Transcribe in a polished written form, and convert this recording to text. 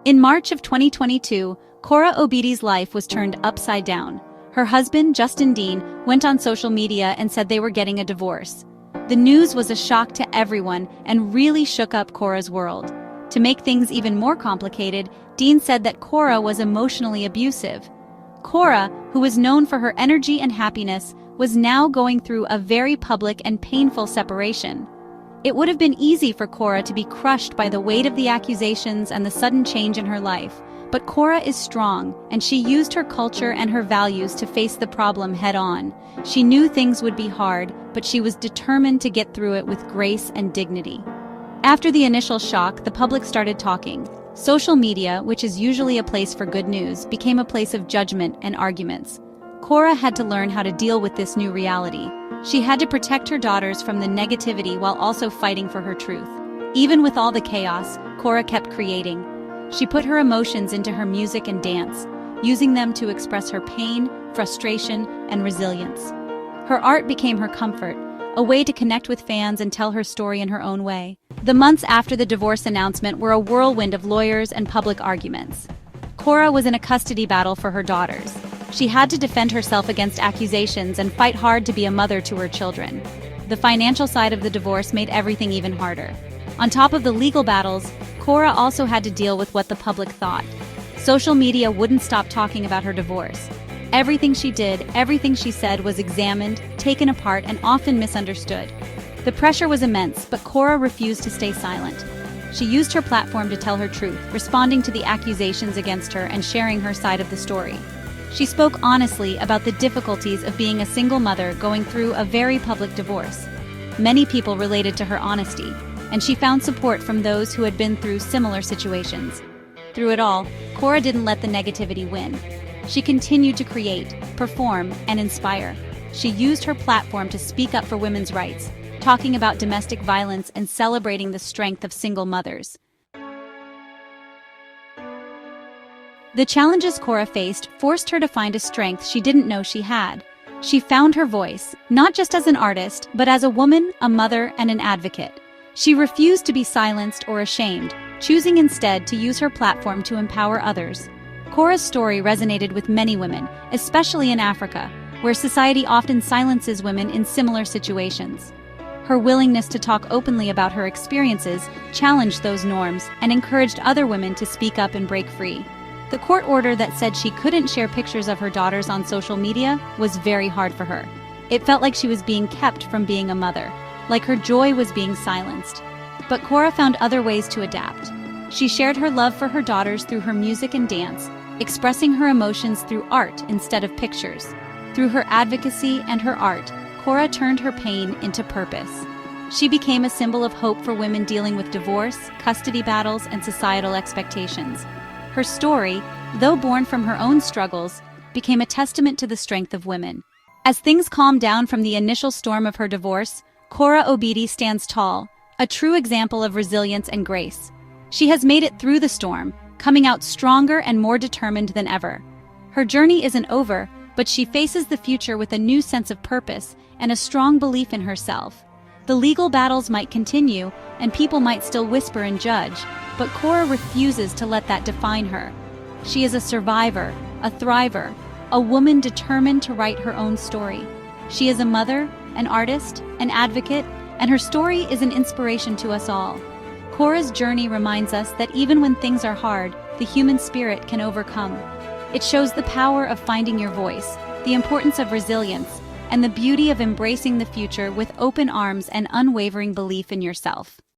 In March of 2022, Korra Obidi's life was turned upside down. Her husband, Justin Dean, went on social media and said they were getting a divorce. The news was a shock to everyone and really shook up Korra's world. To make things even more complicated, Dean said that Korra was emotionally abusive. Korra, who was known for her energy and happiness, was now going through a very public and painful separation. It would have been easy for Korra to be crushed by the weight of the accusations and the sudden change in her life, but Korra is strong, and she used her culture and her values to face the problem head-on. She knew things would be hard, but she was determined to get through it with grace and dignity. After the initial shock, the public started talking. Social media, which is usually a place for good news, became a place of judgment and arguments. Korra had to learn how to deal with this new reality. She had to protect her daughters from the negativity while also fighting for her truth. Even with all the chaos, Korra kept creating. She put her emotions into her music and dance, using them to express her pain, frustration, and resilience. Her art became her comfort, a way to connect with fans and tell her story in her own way. The months after the divorce announcement were a whirlwind of lawyers and public arguments. Korra was in a custody battle for her daughters. She had to defend herself against accusations and fight hard to be a mother to her children. The financial side of the divorce made everything even harder. On top of the legal battles, Korra also had to deal with what the public thought. Social media wouldn't stop talking about her divorce. Everything she did, everything she said was examined, taken apart, and often misunderstood. The pressure was immense, but Korra refused to stay silent. She used her platform to tell her truth, responding to the accusations against her and sharing her side of the story. She spoke honestly about the difficulties of being a single mother going through a very public divorce. Many people related to her honesty, and she found support from those who had been through similar situations. Through it all, Korra didn't let the negativity win. She continued to create, perform, and inspire. She used her platform to speak up for women's rights, talking about domestic violence and celebrating the strength of single mothers. The challenges Korra faced forced her to find a strength she didn't know she had. She found her voice, not just as an artist, but as a woman, a mother, and an advocate. She refused to be silenced or ashamed, choosing instead to use her platform to empower others. Korra's story resonated with many women, especially in Africa, where society often silences women in similar situations. Her willingness to talk openly about her experiences challenged those norms and encouraged other women to speak up and break free. The court order that said she couldn't share pictures of her daughters on social media was very hard for her. It felt like she was being kept from being a mother, like her joy was being silenced. But Korra found other ways to adapt. She shared her love for her daughters through her music and dance, expressing her emotions through art instead of pictures. Through her advocacy and her art, Korra turned her pain into purpose. She became a symbol of hope for women dealing with divorce, custody battles, and societal expectations. Her story, though born from her own struggles, became a testament to the strength of women. As things calmed down from the initial storm of her divorce, Korra Obidi stands tall, a true example of resilience and grace. She has made it through the storm, coming out stronger and more determined than ever. Her journey isn't over, but she faces the future with a new sense of purpose and a strong belief in herself. The legal battles might continue, and people might still whisper and judge, but Korra refuses to let that define her. She is a survivor, a thriver, a woman determined to write her own story. She is a mother, an artist, an advocate, and her story is an inspiration to us all. Korra's journey reminds us that even when things are hard, the human spirit can overcome. It shows the power of finding your voice, the importance of resilience, and the beauty of embracing the future with open arms and unwavering belief in yourself.